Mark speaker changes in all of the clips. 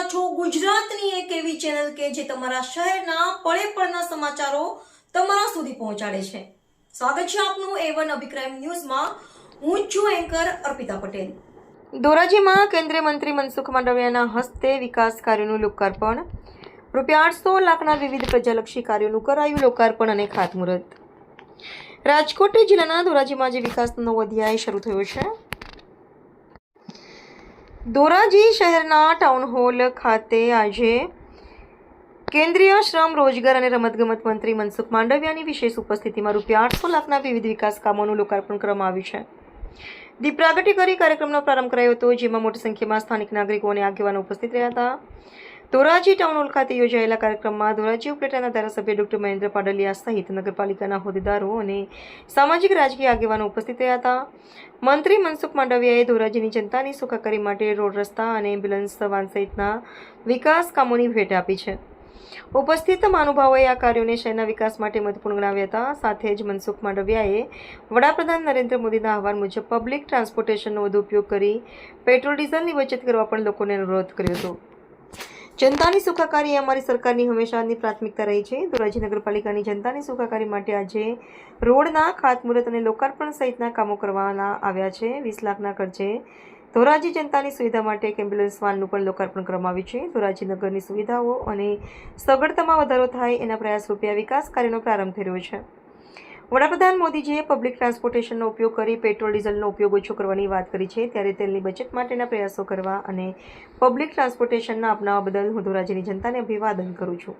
Speaker 1: રહ્યા છો ગુજરાતની એક એવી ચેનલ કે જે તમારા શહેરના પળે પળના સમાચારો તમારા સુધી પહોંચાડે છે। સ્વાગત છે આપનું A1 અભિક્રાઇમ ન્યૂઝમાં। હું છું એન્કર અર્પિતા પટેલ। ધોરાજીમાં કેન્દ્રીય મંત્રી મનસુખ માંડવિયાના હસ્તે વિકાસ કાર્યોનું લોકાર્પણ। ₹800 લાખના વિવિધ પ્રજાલક્ષી કાર્યોનું કરાયું લોકાર્પણ અને ખાતમુહૂર્ત। રાજકોટ જિલ્લાના ધોરાજીમાં આજે વિકાસનો નવો અધ્યાય શરૂ થયો છે। ધોરાજી શહેરના ટાઉન હોલ ખાતે આજે કેન્દ્રીય શ્રમ રોજગાર અને રમતગમત મંત્રી મનસુખ માંડવિયાની વિશેષ ઉપસ્થિતિમાં ₹800 લાખના વિવિધ વિકાસ કામોનું લોકાર્પણ કરવામાં આવ્યું છે। દીપ પ્રાગટ્ય કરી કાર્યક્રમનો પ્રારંભ કરાયો હતો, જેમાં મોટી સંખ્યામાં સ્થાનિક નાગરિકો અને આગેવાનો ઉપસ્થિત રહ્યા હતા। ધોરાજી ટાઉન હોલ ખાતે યોજાયેલા કાર્યક્રમમાં ધોરાજી ઉપલેટાના ધારાસભ્ય ડોક્ટર મહેન્દ્ર પાડલિયા સહિત નગરપાલિકાના હોદ્દેદારો અને સામાજિક રાજકીય આગેવાનો ઉપસ્થિત રહ્યા હતા। મંત્રી મનસુખ માંડવિયાએ ધોરાજીની જનતાની સુખાકારી માટે રોડ, રસ્તા અને એમ્બ્યુલન્સ વાન સહિતના વિકાસ કામોની ભેટ આપી છે। ઉપસ્થિત મહાનુભાવોએ આ કાર્યોને શહેરના વિકાસ માટે મહત્વપૂર્ણ ગણાવ્યા હતા। સાથે જ મનસુખ માંડવિયાએ વડાપ્રધાન નરેન્દ્ર મોદીના આહવાન મુજબ પબ્લિક ટ્રાન્સપોર્ટેશનનો વધુ ઉપયોગ કરી પેટ્રોલ ડીઝલની બચત કરવા પણ લોકોને અનુરોધ કર્યો હતો। જનતાની સુખાકારી એ અમારી સરકારની હંમેશાની પ્રાથમિકતા રહી છે। ધોરાજી નગરપાલિકાની જનતાની સુખાકારી માટે આજે રોડના ખાતમુહૂર્ત અને લોકાર્પણ સહિતના કામો કરવામાં આવ્યા છે। 20 લાખના ખર્ચે ધોરાજી જનતાની સુવિધા માટે એક એમ્બ્યુલન્સ વાનનું પણ લોકાર્પણ કરવામાં આવ્યું છે। ધોરાજી નગરની સુવિધાઓ અને સગવડતામાં વધારો થાય એના પ્રયાસ રૂપે આ વિકાસ કાર્યનો પ્રારંભ થઈ રહ્યો છે। વડાપ્રધાન મોદીજીએ પબ્લિક ટ્રાન્સપોર્ટેશનનો ઉપયોગ કરી પેટ્રોલ ડીઝલનો ઉપયોગ ઓછો કરવાની વાત કરી છે, ત્યારે તેલની બચત માટેના પ્રયાસો કરવા અને પબ્લિક ટ્રાન્સપોર્ટેશનના અપનાવવા બદલ હું ધોરાજીની જનતાને અભિવાદન કરું છું।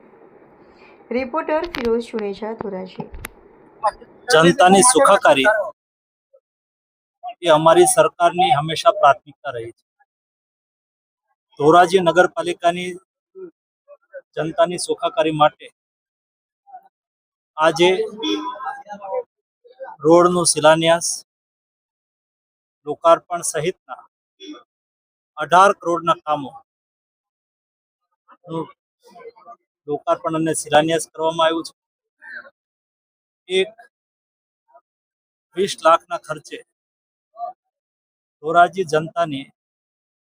Speaker 1: રિપોર્ટર ફિરોઝ ચુનેજા, ધોરાજી।
Speaker 2: જનતાની સુખાકારી એ અમારી સરકારની હંમેશા પ્રાથમિકતા રહી છે। ધોરાજી નગરપાલિકાની જનતાની સુખાકારી માટે આજે રોડનું શિલાન્યાસ, લોકાર્પણ સહિતના 18 કરોડના કામો લોકાર્પણ અને શિલાન્યાસ કરવામાં આવ્યું છે। એક 20 લાખના ખર્ચે ધોરાજી જનતાની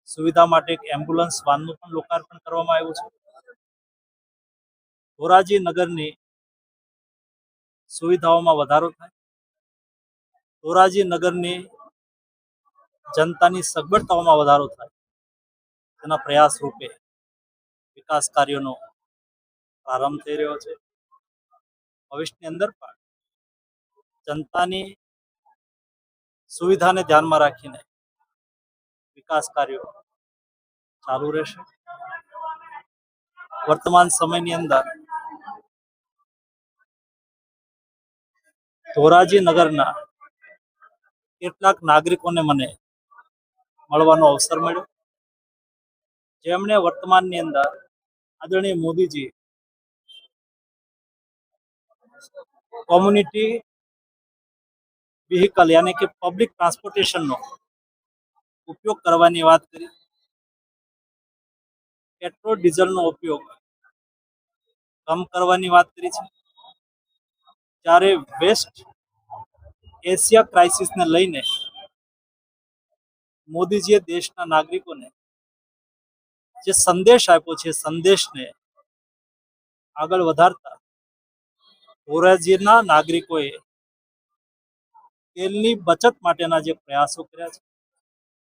Speaker 2: સુવિધા માટે એક એમ્બ્યુલન્સ વાનનું પણ લોકાર્પણ કરવામાં આવ્યું છે। ધોરાજી નગરની સુવિધાઓમાં વધારો થાય, ધોરાજી નગરની જનતાની સગવડતાઓમાં વધારો થાય તેના પ્રયાસ રૂપે વિકાસ કાર્યોનો પ્રારંભ થઈ રહ્યો છે। ભવિષ્યની અંદર પણ જનતાની સુવિધાને ધ્યાનમાં રાખીને વિકાસ કાર્યો ચાલુ રહેશે। વર્તમાન સમયની અંદર ધોરાજી નગરના કેટલાક નાગરિકોને મને મળવાનો અવસર મળ્યો, જેમણે વર્તમાનની અંદર આદરણીય મોદીજી કોમ્યુનિટી વ્હીકલ યાની કે પબ્લિક ટ્રાન્સપોર્ટેશનનો ઉપયોગ કરવાની વાત કરી, પેટ્રોલ ડીઝલનો ઉપયોગ કમ કરવાની વાત કરી છે। જ્યારે વેસ્ટ એશિયા ક્રાઇસિસને લઈને મોદીજીએ દેશના નાગરિકોને જે સંદેશ આપ્યો છે, સંદેશને આગળ વધારતા ધોરાજીના નાગરિકોએ તેલની બચત માટેના જે પ્રયાસો કર્યા છે